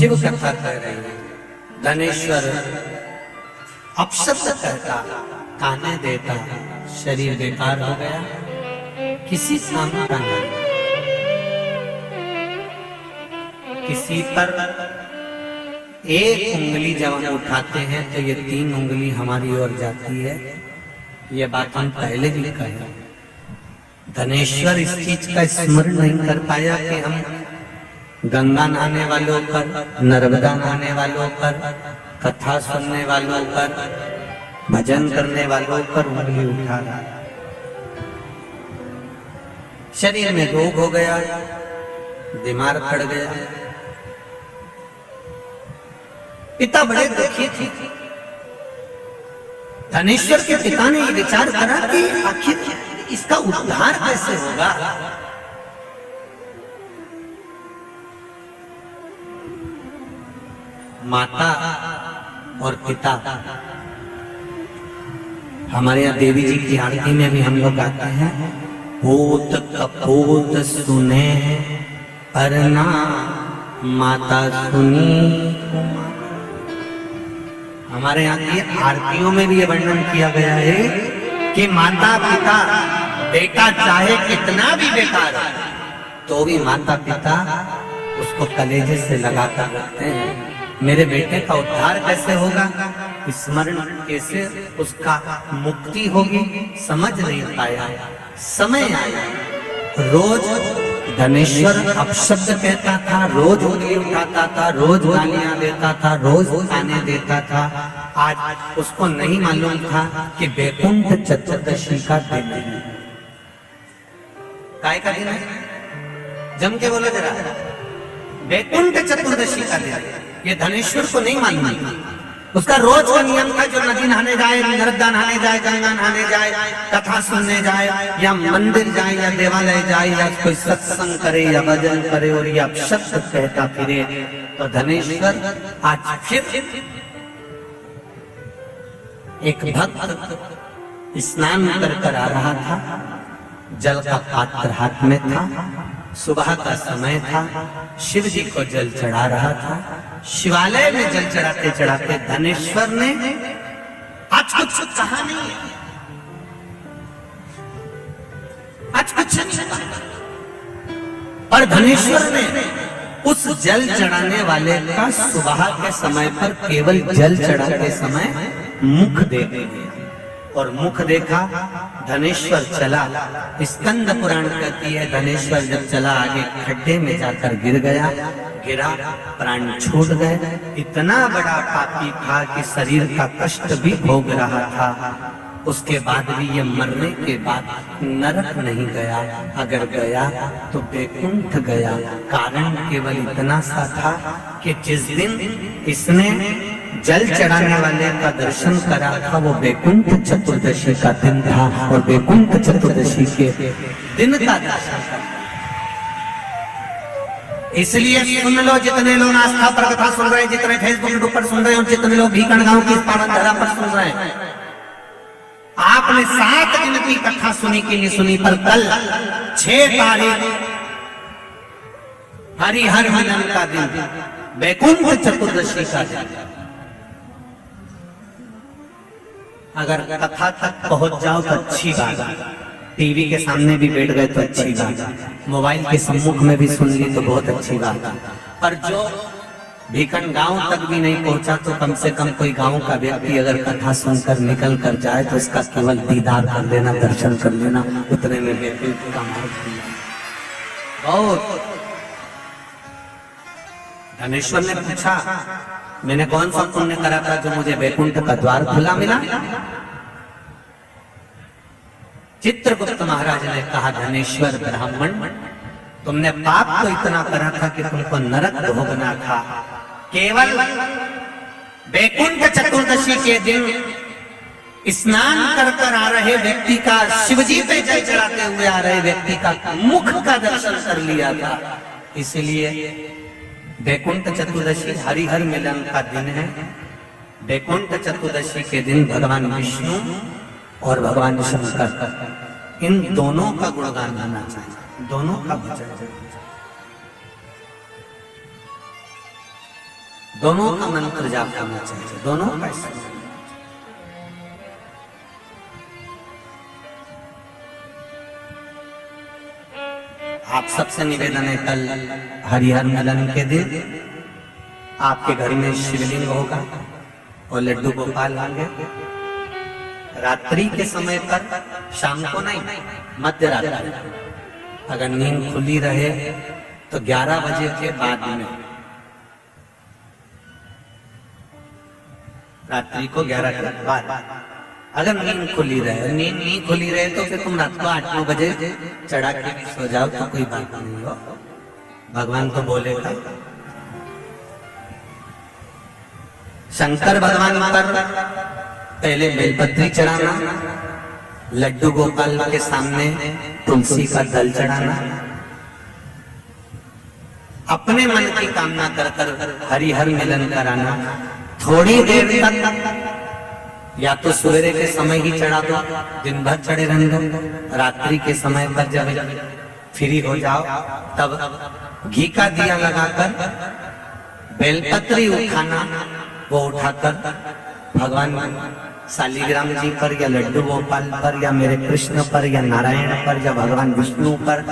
शिव कथा कह रही है। धनेश्वर अपशब्द कहता, ताने देता, शरीर बेकार हो गया, किसी काम का नहीं। किसी पर एक उंगली जब हम उठाते हैं तो ये 3 उंगली हमारी ओर जाती है। ये बात हम पहले भी कहे। धनेश्वर इस चीज का स्मरण नहीं कर पाया कि हम गंगा नहाने वालों पर, नर्मदा नहाने वालों पर, कथा सुनने वालों पर, भजन करने वालों पर उंगली उठा रहा। शरीर में रोग हो गया, बीमार पड़ गया। पिता बड़े दुखी थे। धनेश्वर के पिता ने ये विचार करा कि आखिर इसका उद्धार कैसे होगा। माता और पिता, हमारे यहाँ देवी जी की आरती में भी हम लोग गाते हैं, पूत कपूत सुने परना माता सुनी। हमारे यहाँ की आरतियों में भी ये वर्णन किया गया है कि माता पिता, बेटा चाहे कितना भी बेकार है तो भी माता पिता उसको कलेजे से लगाकर रखते हैं। मेरे बेटे का उद्धार कैसे होगा, स्मरण कैसे उसका मुक्ति होगी, समझ नहीं पाया। समय आया, रोज धनेश्वर अपशब्द कहता था, रोज उंगली उठाता था, रोज गालियां देता था, रोज ताने देता था। आज उसको नहीं मालूम था कि वैकुंठ चतुर्दशी का दिन है। काय का दिन है? जम के बोलो जरा, वैकुंठ चतुर्दशी का दिन है। ये धनेश्वर को नहीं मालूम था। उसका रोज का नियम था, जो नदी नहाने जाए, नर्मदा नहाने जाए, गंगा नहाने जाए, कथा सुनने जाए, या मंदिर जाए, या देवालय जाए, या कोई सत्संग करे, या भजन करे, और ये अपशब्द कहता फिरे। तो धनेश्वर आज फिर एक भक्त स्नान कर आ रहा था, जल का पात्र हाथ में था, सुबह का समय था, शिव जी को जल चढ़ा रहा था। शिवालय में जल चढ़ाते चढ़ाते धनेश्वर ने आज कुछ कहा नहीं है, आज कुछ नहीं कहा। और धनेश्वर ने उस जल चढ़ाने वाले का सुबह के समय पर केवल जल चढ़ाते समय मुख देख लिया। और मुख देखा, धनेश्वर चला। स्कंद पुराण कहती है धनेश्वर जब चला आगे खड्डे में जाकर गिर गया, गिरा, प्राण छूट गए। इतना बड़ा पापी था कि शरीर का कष्ट भी भोग रहा था। उसके बाद भी ये मरने के बाद नरक नहीं गया, अगर गया तो वैकुंठ गया। कारण केवल इतना सा था कि जिस दिन इसने जल चढ़ाने वाले का दर्शन करा था वो वैकुंठ चतुर्दशी का दिन था, और वैकुंठ चतुर्दशी के दिन का दर्शन करा। इसलिए सुन लो, जितने लोग आस्था पर कथा सुन रहे हैं, जितने फेसबुक पर सुन रहे हैं, और जितने लोग भीकण गांव की पावन धरा पर सुन रहे हैं, आपने 7 दिन की कथा सुनी के लिए सुनी, पर कल 6 तारीख हरिहर मिलन का दिन, वैकुंठ चतुर्दशी का दिन। अगर कथा तक पहुंच जाओ तो अच्छी बात, टीवी के सामने भी बैठ गए तो अच्छी बात, मोबाइल के सम्मुख में भी सुन ली तो बहुत अच्छी बात। पर जो भीकन गांव तक भी नहीं पहुंचा तो कम से कम कोई गांव का व्यक्ति अगर कथा सुनकर निकल कर जाए तो इसका केवल दीदार कर लेना, दर्शन कर लेना, उतने में वैकुंठ का मार्ग खुला। और धनेश्वर ने पूछा, मैंने कौन सा पुण्य करा था जो मुझे वैकुंठ का द्वार खुला मिला? चित्रगुप्त महाराज ने कहा, धनेश्वर ब्राह्मण, तुमने पाप तो इतना करा था कि तुमको नरक भोगना था। केवल वैकुंठ चतुर्दशी के दिन स्नान कर आ रहे व्यक्ति का, शिवजी पे जल चढ़ाते हुए आ रहे व्यक्ति का मुख का दर्शन कर लिया था। इसलिए वैकुंठ चतुर्दशी हरिहर मिलन का दिन है। वैकुंठ चतुर्दशी के दिन भगवान विष्णु और भगवान शंकर, इन दोनों का गुणगान होना चाहिए, दोनों का भजन। दोनों का मंत्र जाप करना चाहिए, दोनों का स्मरण। आप सबसे निवेदन है, कल हरिहर मिलन के दिन आपके घर में शिवलिंग होगा और लड्डू गोपाल होंगे। रात्रि के समय पर, शाम को नहीं, मध्य रात्रि, अगर नींद खुली रहे तो 11 बजे के बाद में, रात्रि को 11 के बाद अगर नींद खुली रहे, नींद नहीं खुली रहे तो फिर तुम रात को 8-9 बजे चढ़ा के भी सो जाओ तो कोई बात नहीं हो, भगवान तो बोलेगा। शंकर भगवान पर पहले बेलपत्री चढ़ाना, लड्डू गोपाल के सामने तुलसी का दल चढ़ाना, अपने मन की कामना कर कर हरिहर मिलन कराना। थोड़ी देर तक या तो सवेरे के समय ही चढ़ा दो, दिन भर चढ़े रहने दो, रात्रि के समय पर जब फ्री हो जाओ तब घी का दिया लगाकर बेलपत्री उठाना, वो उठाकर भगवान शालिग्राम जी पर या लड्डू गोपाल पर या मेरे कृष्ण पर या नारायण पर या भगवान विष्णु पर,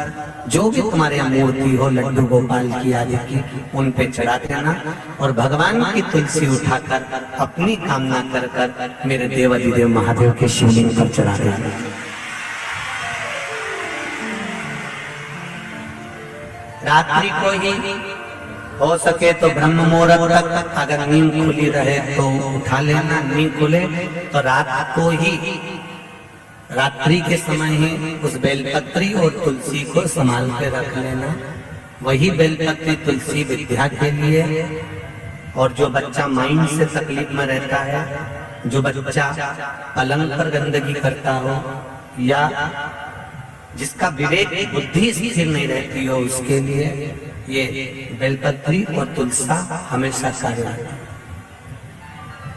जो भी तुम्हारे यहाँ मूर्ति हो लड्डू गोपाल की आदि की, उन पे चढ़ा देना और भगवान की तुलसी उठाकर अपनी कामना कर कर मेरे देवाधिदेव महादेव के शिवलिंग पर चढ़ा देना। रात्रि को ही हो सके तो ब्रह्म मुहूर्त तक, अगर नींद खुली रहे तो उठा लेना, नींद खुले तो रात को ही, रात्रि के समय ही उस बेलपत्री और तुलसी को संभाल के रख लेना। वही बेलपत्री तुलसी विद्या के लिए, और जो बच्चा माइंड से तकलीफ में रहता है, जो बच्चा पलंग पर गंदगी करता हो या जिसका विवेक बुद्धि स्थिर नहीं रहती हो, उसके लिए ये बेलपत्री और तुलसा हमेशा कार्य आती है।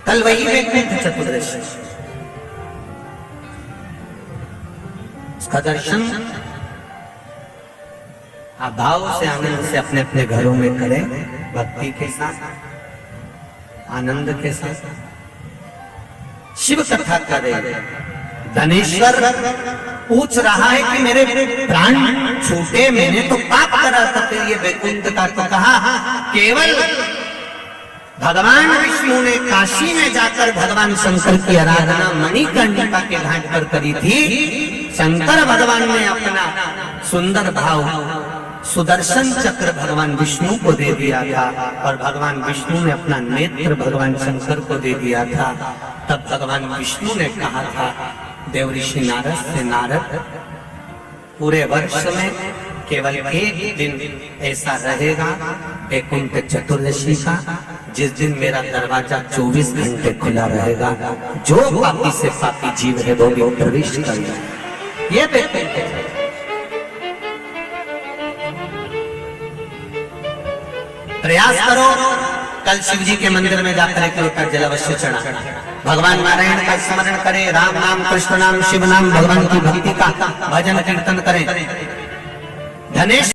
कल वही वैकुंठ चतुर्दशी, उसका दर्शन आप भाव से आनंद से अपने अपने घरों में करें, भक्ति के साथ, आनंद के साथ शिव कथा करें। धनेश्वर पूछ रहा है कि मेरे प्राण छूटे, मैंने तो पाप करा था, फिर ये वैकुंठ का तो कहा। केवल भगवान विष्णु ने काशी में जाकर भगवान शंकर की आराधना मणिकर्णिका के घाट पर करी थी। शंकर भगवान ने अपना सुंदर भाव सुदर्शन चक्र भगवान विष्णु को दे दिया था और भगवान विष्णु ने अपना नेत्र भगवान शंकर को दे दिया था। तब भगवान विष्णु ने कहा था देवऋषि नारद से, नारद पूरे वर्ष में केवल एक दिन ऐसा रहेगा वैकुंठ चतुर्दशी का, जिस दिन मेरा दरवाजा 24 घंटे खुला रहेगा, जो पापी से पापी जीव है वो भी प्रवेश करेगा। ये वैकुंठ प्रयास करो, कल शिव जी के मंदिर में जाकर एक लोटा जल अवश्य चढ़ा, भगवान नारायण का स्मरण करें, राम नाम, कृष्ण नाम, शिव नाम, भगवान की भक्ति का भजन कीर्तन करें। धनेश